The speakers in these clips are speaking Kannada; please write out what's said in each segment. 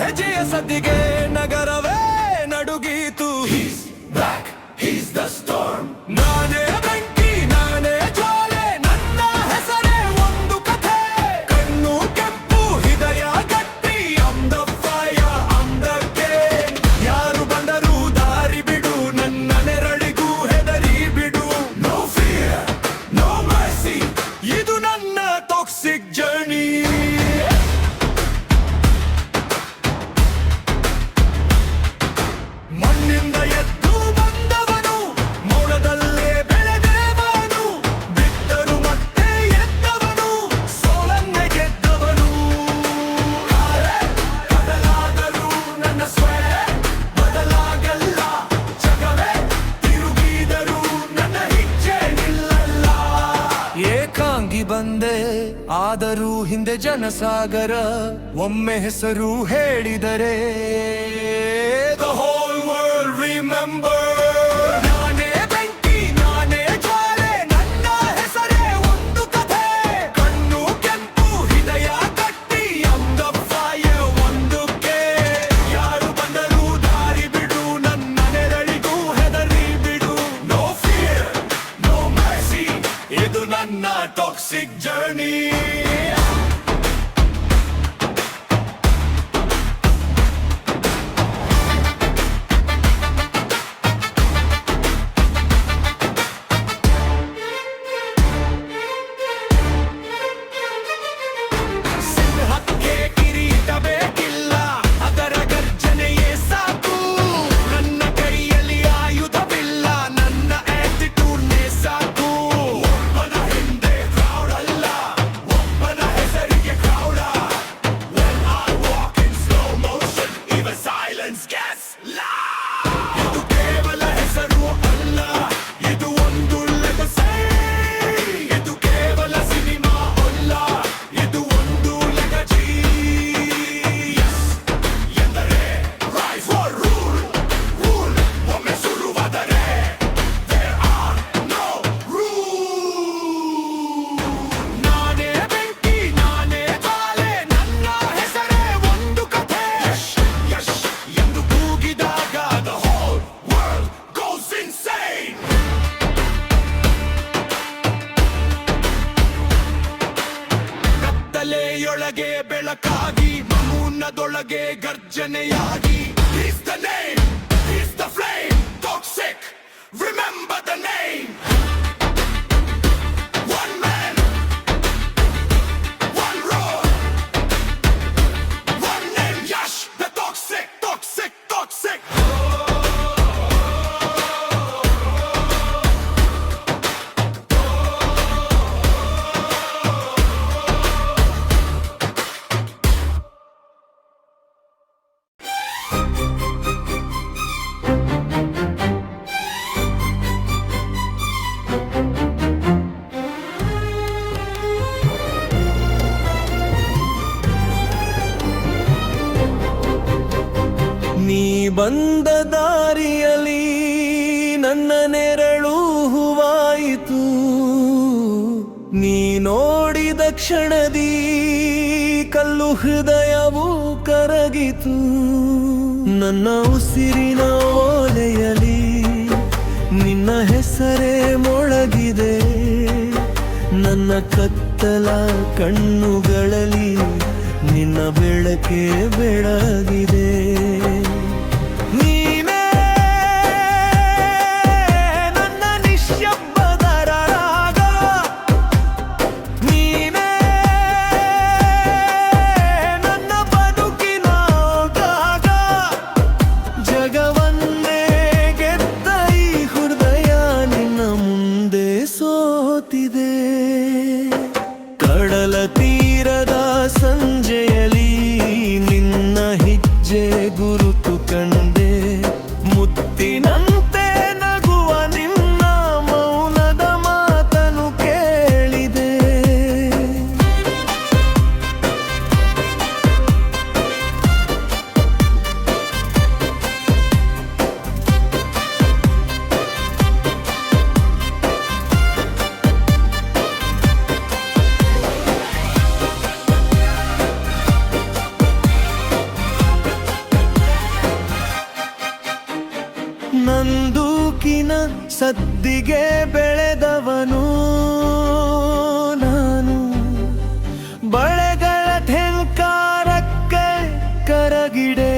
ಹೆಜ್ಜೆಯ ಸದ್ದಿಗೆ ನಗರವೇ ನಡುಗೀತು. ನಾನೇ ಬೆಂಕಿ ನಾನೇ ಜ್ವಾಲೆ, ನನ್ನ ಹೆಸರೇ ಒಂದು ಕಥೆ. ಕಣ್ಣು ಕೆಂಪು ಹೃದಯ ಗಟ್ಟಿ, I'm the fire, I'm the king. ಯಾರು ಬಂದರೂ ದಾರಿ ಬಿಡು, ನನ್ನ ನೆರಳಿಗೂ ಹೆದರಿ ಬಿಡು. No fear, no mercy, ಇದು ನನ್ನ ಟಾಕ್ಸಿಕ್ ಜರ್ನಿ. ಮಣ್ಣಿಂದ ಎದ್ದು ಬಂದವನು, ಮೌನದಲ್ಲೇ ಬೆಳೆದವನು, ಬಿಟ್ಟರು ಮತ್ತೆ ಎದ್ದವನು, ಸೋಲನ್ನೇ ಗೆದ್ದವನು. ಬದಲಾದರೂ ನನ್ನ ಸ್ವರ ಬದಲಾಗಲ್ಲ, ಜಗವೇ ತಿರುಗಿದರೂ ನನ್ನ ಹೆಜ್ಜೆ ನಿಲ್ಲಲ್ಲ. ಏಕಾಂಗಿ ಬಂದೆ ಆದರೂ ಹಿಂದೆ ಜನಸಾಗರ, ಒಮ್ಮೆ ಹೆಸರು ಹೇಳಿದರೆ the whole world remember. ನಾನೇ ಬೆಂಕಿ ನಾನೇ ಜ್ವಾಲೆ, ನನ್ನ ಹೆಸರೇ ಒಂದು ಕಥೆ. ಕಣ್ಣು ಕೆಂಪು ಹೃದಯ ಗಟ್ಟಿ, I'm the fire, ಒಂದುಕ್ಕೆ. ಯಾರು ಬಂದರೂ ದಾರಿ ಬಿಡು, ನನ್ನ ನೆರಳಿಗೂ ಹೆದರಿ ಬಿಡು. No fear, no mercy, ಇದು ನನ್ನ ಟಾಕ್ಸಿಕ್ ಜರ್ನಿ. ಸಿಂಹಕ್ಕೆ ಕಿರೀಟ ಬೇಕಿಲ್ಲ, ಅದರ ಗರ್ಜನೆಯೇ ಸಾಕು. ನನ್ನ ಕೈಯಲ್ಲಿ ಆಯುಧವಿಲ್ಲ, ನನ್ನ ಆಟಿಟ್ಯೂಡ್ನೇ ಸಾಕು. ಒಬ್ಬನ ಹಿಂದೆ ಕ್ರೌಡ್ ಅಲ್ಲ, ಒಬ್ಬನ ಹೆಸರಿಗೆ ಕ್ರೌಡ. When I walk in slow motion, even silence gets loud. ಇದು ಕೇವಲ ಹೆಸರು ಅಲ್ಲ, ಇದು ಒಂದು legacy. ಇದು ಕೇವಲ ಸಿನಿಮಾ ಅಲ್ಲ, ಇದು ಒಂದು legacy. Yes, ಎಂದರೆ rise for rule, rule ಒಮ್ಮೆ ಶುರುವಾದರೆ there are no rules. ನಾನೇ ಬೆಂಕಿ ನಾನೇ ಜ್ವಾಲೆ, ನನ್ನ ಹೆಸರೇ ಒಂದು ಕಥೆ. ಯಶ್ ಎಂದು ಕೂಗಿದಾಗ the whole world goes insane. ಕತ್ತಲೆಯೊಳಗೆ ಬೆಳಕಾಗಿ, ಮೌನದೊಳಗೆ ಗರ್ಜನೆಯಾಗಿ. He's the name, he's the flame, toxic, remember the name. One man, one road, one name, Yash, the toxic, toxic, toxic. ನೀ ಬಂದ ದಾರಿಯಲ್ಲಿ ನನ್ನ ನೆರಳು ಹೂವಾಯಿತು. ನೀ ನೋಡಿದ ಕ್ಷಣದಿ ಕಲ್ಲು ಹೃದಯವು ಕರಗಿತು. ನನ್ನ ಉಸಿರಿನ ಓಲೆಯಲಿ ನಿನ್ನ ಹೆಸರೇ ಮೊಳಗಿದೆ. ನನ್ನ ಕತ್ತಲ ಕಣ್ಣುಗಳಲ್ಲಿ ನಿನ್ನ ಬೆಳಕೆ ಬೆಳಗಿದೆ. ನೀನೇ ನನ್ನ ನಿಶ್ಶಬ್ದದ ರಾಗ, ನೀನೇ ನನ್ನ ಬದುಕಿನ ಗಾಗ. ಜಗವನ್ನೇ ಗೆದ್ದ ಈ ಹೃದಯ ನಿನ್ನ ಮುಂದೆ ಸೋತಿದೆ. ಕಡಲ ತೀರದ ಸಂಜೆಯಲ್ಲಿ ನಿನ್ನ ಹೆಜ್ಜೆ ಬದುಕಿನ ಸದ್ದಿಗೆ ಬೆಳೆದವನು ನಾನು. ಬಳೆಗಳ ಠೆಂಕಾರಕ್ಕೆ ಕರಗಿಡೆ,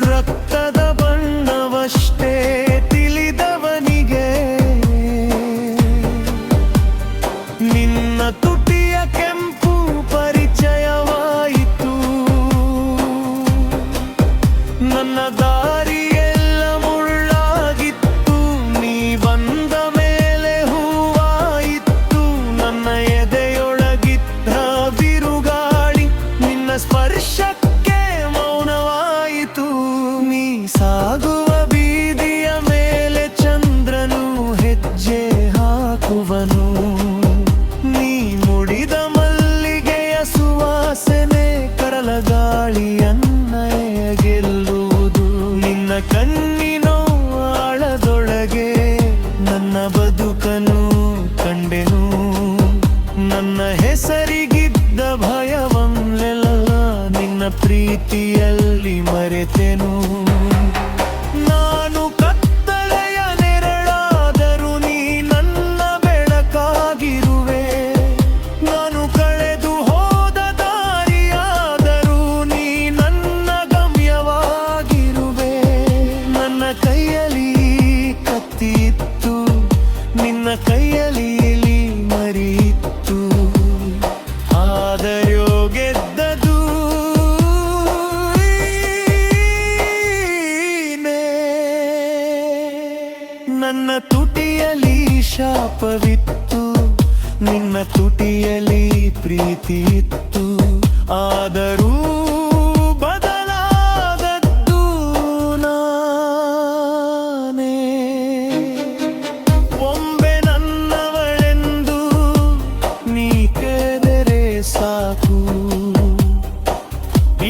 ರಕ್ತದ ಬಣ್ಣವಷ್ಟೇ ತಿಳಿದವನಿಗೆ ನಿನ್ನ ತುಟಿಯ ಕೆಂಪು ಪರಿಚಯವಾಯಿತು. ನನ್ನ ದಾರಿಯೆಲ್ಲ ಮುಳ್ಳಾಗಿತ್ತು, ನೀ ಬಂದ ಮೇಲೆ ಹೂವಾಯಿತು. ನನ್ನ ಎದೆಯೊಳಗಿದ್ದ ಬಿರುಗಾಳಿ ನಿನ್ನ ಸ್ಪರ್ಶಕ್ಕೆ ಮೌನವಾಯಿತು. ನೀ ಸಾಗುವ ಬೀದಿಯ ಮೇಲೆ ಚಂದ್ರನು ಹೆಜ್ಜೆ ಹಾಕುವನು. ನೀ ಮುಡಿದ ಮಲ್ಲಿಗೆಯ ಸುವಾಸನೆ ಕಡಲ ಗಾಳಿಯನ್ನ ಗೆಲ್ಲುವುದು. ನಿನ್ನ ಕಣ್ಣಿನ ಆಳದೊಳಗೆ ನನ್ನ ಬದುಕನು ಕಂಡೆನು. ನನ್ನ ಹೆಸರಿಗಿದ್ದ ಭಯವನ್ನೆಲ್ಲ ನಿನ್ನ ಪ್ರೀತಿಯಲ್ಲಿ ಮರೆತೆನು. ನಾನು ಕತ್ತಲೆಯ ನೆರಳಾದರೂ ನೀ ನನ್ನ ಬೆಳಕಾಗಿರುವೆ. ನಾನು ಕಳೆದು ಹೋದ ದಾರಿಯಾದರೂ ನೀ ನನ್ನ ಗಮ್ಯವಾಗಿರುವೆ. ನನ್ನ ಕೈಯಲ್ಲಿ ಕತ್ತಿ ಇತ್ತು, ನಿನ್ನ ಕೈಯಲ್ಲಿ ಇಲಿ ಮರಿಯಿತ್ತು. ಆದರ್ಯೋ ಗೆದ್ದದು ನೀನೇ. ನನ್ನ ತುಟಿಯಲ್ಲಿ ಶಾಪವಿತ್ತು, ನಿನ್ನ ತುಟಿಯಲ್ಲಿ ಪ್ರೀತಿ ಇತ್ತು. ಆದರೂ ಬದಲಾದದ್ದು ನಾನೇ. ಒಮ್ಮೆ ನನ್ನವಳೆಂದು ನೀ ಕರೆದರೆ ಸಾಕು,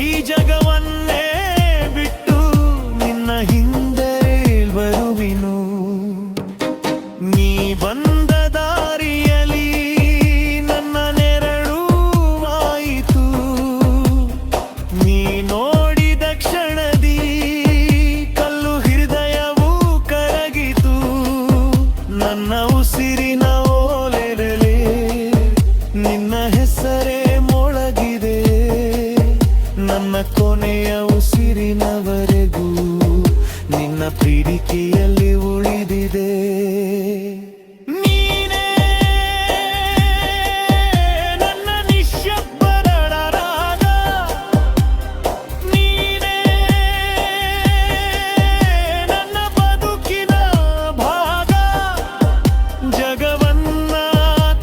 ಈ ಜಗವನ್ನೇ ಬಿಟ್ಟು ನಿನ್ನ ಹಿಂದೆ ಬರುವಿನು. ನೀ ಬಂದ ದಾರಿಯಲ್ಲಿ ನನ್ನ ನೆರಳು ಆಯಿತು. ನೀ ನೋಡಿದ ಕ್ಷಣದಿ ಕಲ್ಲು ಹೃದಯವು ಕರಗಿತು. ನನ್ನ ಉಸಿರಿನ ಓಲೆರಲೆ ನಿನ್ನ ಹೆಸರೇ ಮೊಳಗಿದೆ. ನನ್ನ ಕೊನೆಯ ಉಸಿರಿನವರೆಗೂ ನಿನ್ನ ಪ್ರೀತಿಯಲ್ಲಿ ಉಳಿದಿದೆ. ನೀನೇ ನನ್ನ ನಿಶ್ಶಬ್ದದ ರಾಗ, ನೀನೇ ನನ್ನ ಬದುಕಿನ ಭಾಗ. ಜಗವನ್ನ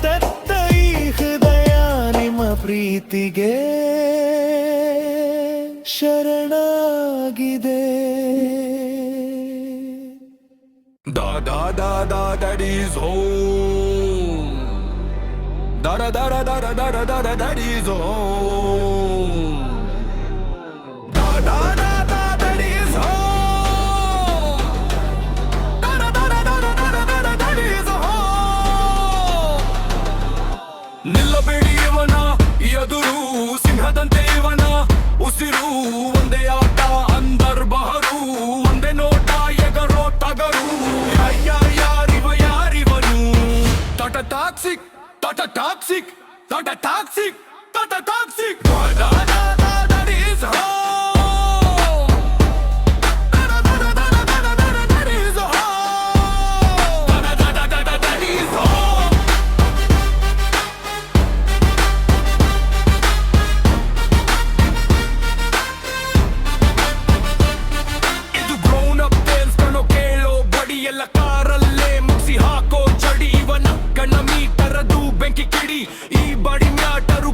ತೆತ್ತ ಈ ಹೃದಯ ನಿಮ್ಮ ಪ್ರೀತಿಗೆ ಶರಣಾಗಿದೆ. Da da da da daddy's home. Da da da da da da da da da daddy's home. Da da da da daddy's home. Da da da da da da da da daddy's home. ನಿಲ್ಲಬೇಡಿ ಇವನ ಎದುರು, ಸಿಂಹದಂತೆ ಇವನ ಉಸಿರು. ಒಂದೇ ಆಟ ಅಂದರ್ ಬಹರು, ಒಂದೇ ನೋಟ ಎಗರೋ ತಗರು. ಯಾರಿವನು ತಟ ಟಾಕ್ಸಿಕ್, ತಟ ಟಾಕ್ಸಿಕ್, ತಟ ಟಾಕ್ಸಿಕ್, ತಟ toxic. That is home. That is home. That is home. ಇದು grown up tales ಕಣೋ ಕೇಳೋ ಬಡಿ. ಎಲ್ಲ ಕಾರಲ್ಲೇ ಮುಗಿಸಿ ಹಾಕೋ ಚಡಿ. ಇವನ ಗಣ ಮೀಟರದು ಬೆಂಕಿ ಕಿಡಿ, ಈ ಬಡಿ ಮ್ಯಾಟರು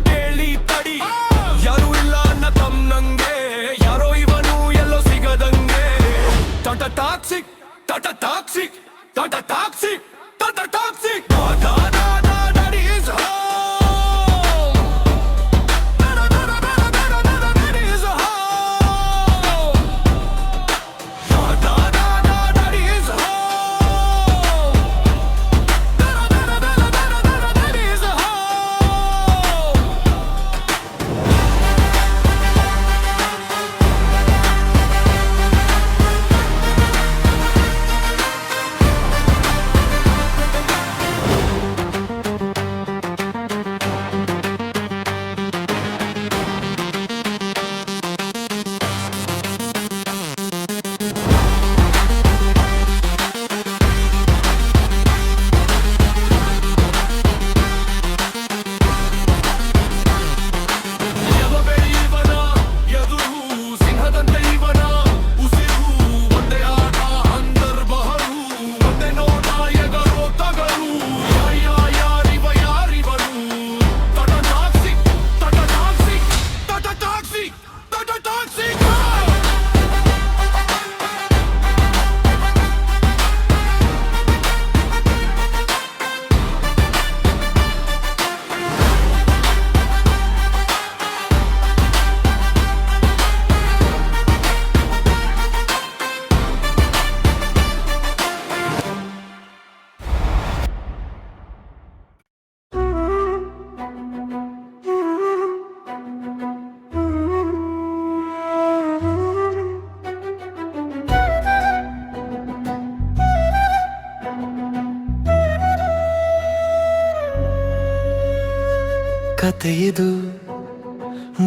ಕಥೆಯಿದು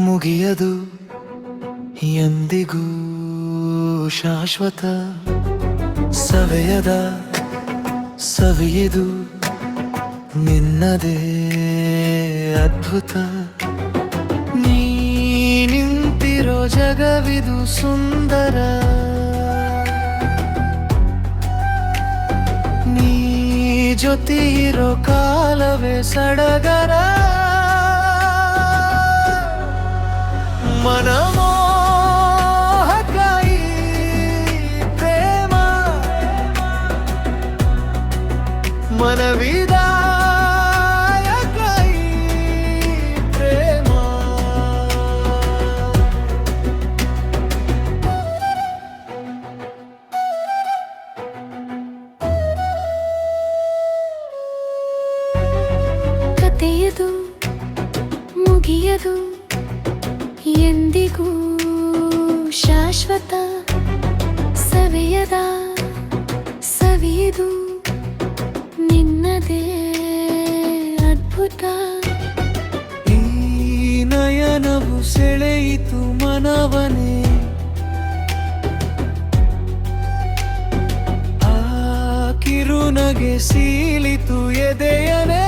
ಮುಗಿಯದು ಎಂದಿಗೂ ಶಾಶ್ವತ ಸವೆಯದ ಸವಿಯಿದು ನಿನ್ನದೇ ಅದ್ಭುತ ನೀ ನಿಂತಿರೋ ಜಗವಿದು ಸುಂದರ ನೀ ಜೊತೆ ಇರೋ ಕಾಲವೇ ಸಡಗರ ಮನಮೋಹಕಾಯಿ ಪ್ರೇಮ ಮನವಿದಾಯಕಾಯಿ ಪ್ರೇಮ ಕಥೆಯದು ಮುಗಿಯದು ಎಂದಿಗೂ ಶಾಶ್ವತ ಸವೆಯದ ಸವಿದು ನಿನ್ನದೇ ಅದ್ಭುತ ಈ ನಯನವು ಸೆಳೆಯಿತು ಮನವನೇ ಆ ಕಿರುನಗೆ ಸೀಲಿತು ಎದೆಯನೇ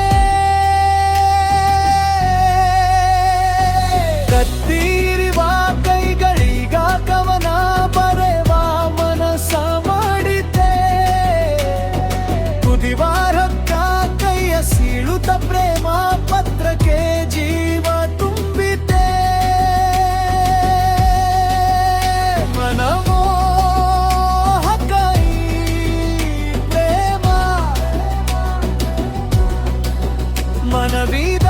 ಕತ್ತೀರಿವ ಕೈಗಳೀಗ ಕವನ ಬರೆವ ಮನಸ ಮಾಡಿದ್ದೆ ಕುದಿವಾರಕ್ಕ ಕೈಯ ಸೀಳುತ್ತ ಪ್ರೇಮ ಪತ್ರಕ್ಕೆ ಜೀವ ತುಂಬಿದ್ದೆ ಮನಮೋಹಕಾಯಿ ಪ್ರೇಮ ಮನವಿದ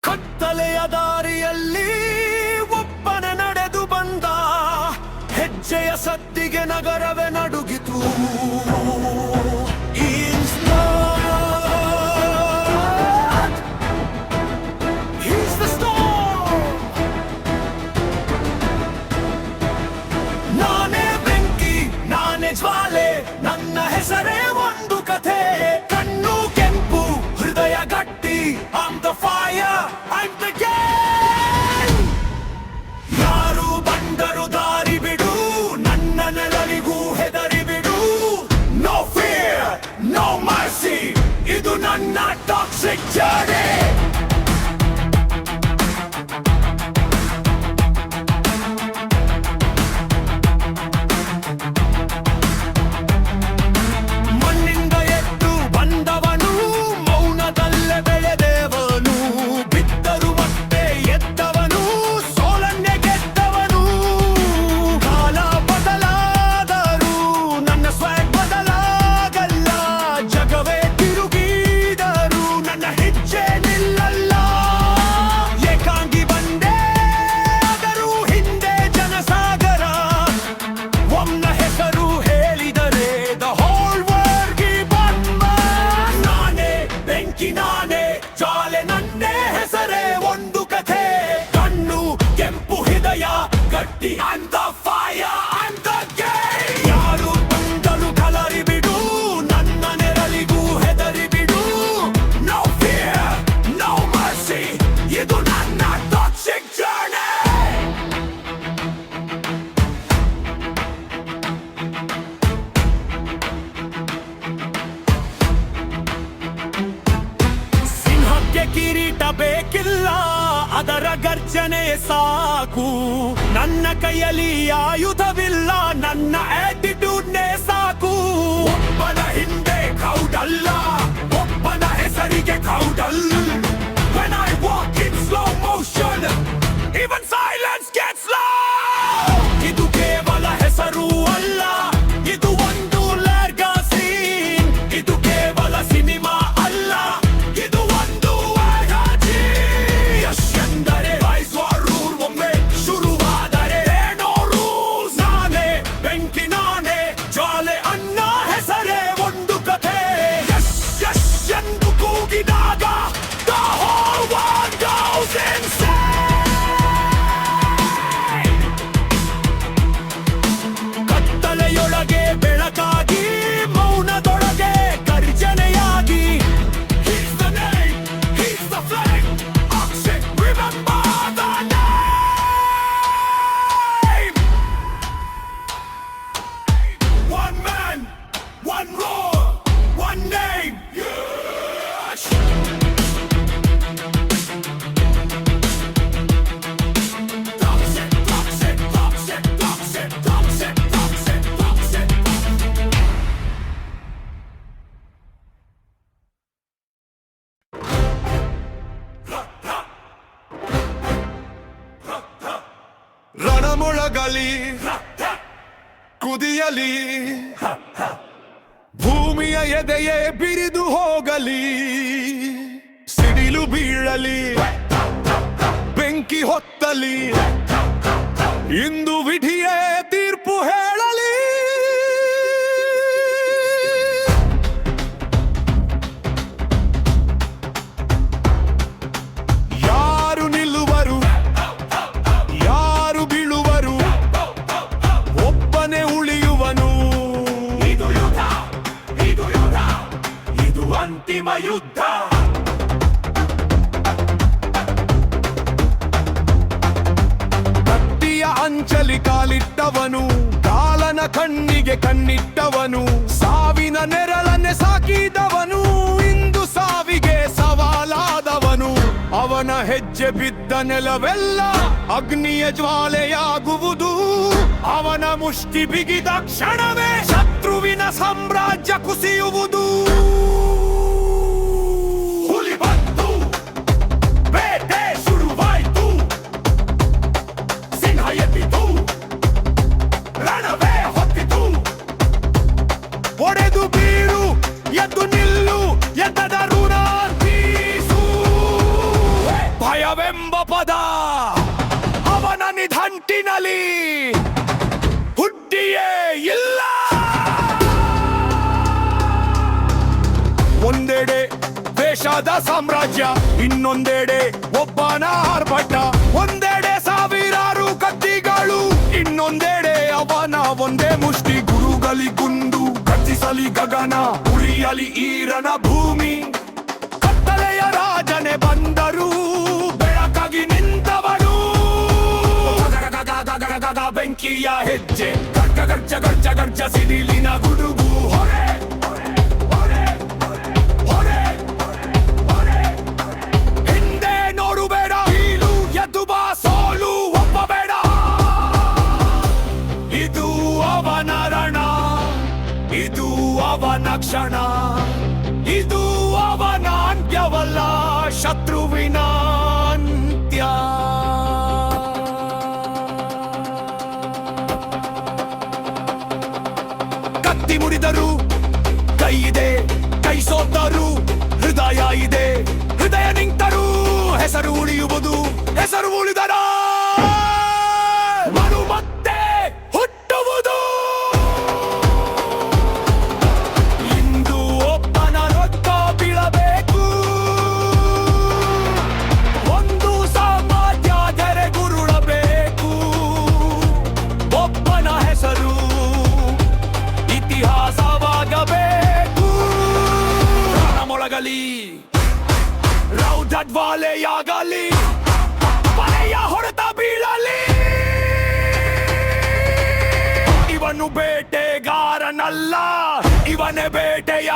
ಕತ್ತಲೆಯ ದಾರಿಯಲ್ಲಿ ಒಬ್ಬನ ನಡೆದು ಬಂದ ಹೆಜ್ಜೆಯ ಸದ್ದಿಗೆ ನಗರವೇ ನಡುಗಿತು ನಾನೇ ಬೆಂಕಿ ನಾನೇ ಜ್ವಾಲೆ ನನ್ನ ಹೆಸರೇ ಒಂದು ಕಥೆ ಕಣ್ಣು ಕೆಂಪು ಹೃದಯ ಗಟ್ಟಿ I'm the fire I'm the game ಯಾರು ಬಂದರು ದಾರಿ ಬಿಡು ನನ್ನ ನೆರಳಿಗೂ ಹೆದರಿ ಬಿಡು No fear no mercy ಇದು ನನ್ನ ಟಾಕ್ಸಿಕ್ ಜರ್ನಿ ಮಣ್ಣಿಂದ ಎದ್ದು ಬಂದವನು ಮೌನದಲ್ಲೇ ಬೆಳೆದವನು ಬಿದ್ದರು ಮತ್ತೆ ಎದ್ದವನು ಸೋಲನ್ನೇ ಗೆದ್ದವನು ಕಾಲ ಬದಲಾದರೂ ನನ್ನ ಸ್ವಯಂ ಬದಲಾಗಲ್ಲ ಜಗವೇ ತಿರುಗಿದರು ನನ್ನ ಹೆಜ್ಜೆ ನಿಲ್ಲಲ್ಲ ಏಕಾಂಗಿ ಬಂದೆ ಆದರೂ ಹಿಂದೆ ಜನಸಾಗರ ಒಮ್ಮ ಹೆಸರು ಹೇಳಿದರೆ the whole world give up ನಾನೇ ಬೆಂಕಿ ನಾನೇ ಜ್ವಾಲೆ ನನ್ನೇ ಹೆಸರೇ ಒಂದು ಕಥೆ ಕಣ್ಣು ಕೆಂಪು ಹೃದಯ ಗಟ್ಟಿ I'm the fire I'm the game ಯಾರು ಬಂದರು ಕಲರಿ ಬಿಡು ನನ್ನ ನೆರಳಿಗೂ ಹೆದರಿ ಬಿಡು No fear no mercy ಇದು ನನ್ನ toxic journey ಸಿಂಹಕ್ಕೆ ಕಿರೀಟ ಬೇಕಿಲ್ಲ ಅದರ ಗರ್ಜನೆ ಸಾಕು ನನ್ನ ಕೈಯಲ್ಲಿ ಆಯುಧವಿಲ್ಲ ನನ್ನ ಆಟಿಟ್ಯೂಡ್ನೇ ಸಾಕು ಒಬ್ಬನ ಹಿಂದೆ ಕೌಡಲ್ಲ ಒಬ್ಬನ ಹೆಸರಿಗೆ ಕೌಡಲ್ When I walk in slow motion even silence gets loud ಇದು ಕೇವಲ ಹೆಸರು ಅಲ್ಲ ಇದು ಒಂದು ಲ್ಯಾಗಸೀನ್ ಇದು ಕೇವಲ ಸಿನಿಮಾ ಅಲ್ಲ ಇದು ಒಂದು ಯಶ್ ಎಂದರೆ rise or rule ಒಮ್ಮೆ ನರಗಲಿ ಕುದಿಯಲಿ ಭೂಮಿಯ ಎದೆಯೇ ಬಿರಿದು ಹೋಗಲಿ ಸಿಡಿಲು ಬೀಳಲಿ ಬೆಂಕಿ ಹೊತ್ತಲಿ ಇಂದು ವಿಧಿಯೇ ತೀರ್ಪು ಹೇಳಲಿ ಯಾರು ನಿಲ್ಲುವರು ಯಾರು ಬೀಳುವರು ಒಬ್ಬನೇ ಉಳಿಯುವನು ಇದು ಯುದ್ಧ ಇದು ಯುದ್ಧ ಇದು ಅಂತಿಮ ಯುದ್ಧ ಕತ್ತಿಯ ಅಂಚಲಿ ಕಾಲಿಟ್ಟವನು ಕಾಲನ ಕಣ್ಣಿಗೆ ಕಣ್ಣಿಟ್ಟವನು ಸಾವಿನ ನೆರಳನ್ನೇ ಸಾಕಿದವನು ಇಂದು ಸಾವಿಗೆ ಸವಾಲಾದವನು ಅವನ ಹೆಜ್ಜೆ ಬಿದ್ದ ನೆಲವೆಲ್ಲ ಅಗ್ನಿಯ ಜ್ವಾಲೆಯಾಗುವುದು ಅವನ ಮುಷ್ಟಿ ಬಿಗಿದ ಕ್ಷಣವೇ ಶತ್ರುವಿನ ಸಾಮ್ರಾಜ್ಯ ಕುಸಿಯುವುದು ಹುಲಿ ಬಂತು ಬೇಟೆ ಶುರುವಾಯ್ತು ಸಿಂಹ ಎದ್ದಿತು ರಣವೇ ಹೊತ್ತಿತು ಒಡೆದು ಬೀಳು ಎದ್ದು ನಿಲ್ಲು ಎದ್ದದ ಋಣ ತೀರಿಸು. ಭಯವೆಂಬ ಪದ ಅವನ ನಿಘಂಟಿನಲ್ಲಿ ಹುಟ್ಟಿಯೇ ಇಲ್ಲ ಒಂದೆಡೆ ದೇಶದ ಸಾಮ್ರಾಜ್ಯ ಇನ್ನೊಂದೆಡೆ ಒಬ್ಬನ ಆರ್ಭಟ ಒಂದೆಡೆ ಸಾವಿರಾರು ಕತ್ತಿಗಳು ಇನ್ನೊಂದೆಡೆ ಅವನ ಒಂದೇ ಮುಷ್ಟಿ ಗುರುಗಲಿ ಗುಂಡು ಕಚ್ಚಿಸಲಿ ಗಗನ ಉರಿಯಲಿ ಈರನ ಭೂಮಿ ಕತ್ತಲೆಯ ರಾಜನೆ ಬಂದರು ಬೆಳಕಾಗಿ ನಿಂತವನು ಬೆಂಕಿಯ ಹೆಜ್ಜೆ ಗರ್ಜ ಗರ್ಜ ಗರ್ಜ ಗರ್ಜ ಸಿಡಿಲಿನ ಗುಡುಗು ಹೊರೆ ಹಿಂದೆ ನೋಡುಬೇಡ ಕೀಲು ಎದ್ದು ಬಾ ಸೋಲು ಒಪ್ಪಬೇಡ ಇದು ಅವನ ರಣ ಇದು ಅವನ ಕ್ಷಣ ಇದು ಅವನ ಅಂತ್ಯವಲ್ಲ ಶತ್ರುವಿನ ಅಂತ್ಯ ಕತ್ತಿ ಮುರಿದರು ಕೈ ಇದೆ ಕೈ ಸೋತರು ಹೃದಯ ಇದೆ ಹೃದಯ ನಿಂತರು ಹೆಸರು ಉಳಿಯುವುದು ಹೆಸರು ಉಳಿದರ ಮರು ಮತ್ತೆ ಹುಟ್ಟುವುದು ಇಂದು ಒಬ್ಬನ ರೊಕ್ಕ ಬೀಳಬೇಕು ಒಂದು ಸಾಮ್ರಾಜ್ಯ ಧರೆಗುರುಳಬೇಕು ಒಬ್ಬನ ಹೆಸರು ಇತಿಹಾಸವಾಗಬೇಕು ಮೊಳಗಲಿ ರೌದ್ರಜ್ವಾಲೆಯಾಗಲಿ ಬಲೆಯ ಹೊಡೆತ ಬೀಳಲಿ ಇವನು ಬೇಟೆಗಾರನಲ್ಲ ಇವನೇ ಬೇಟೆಯ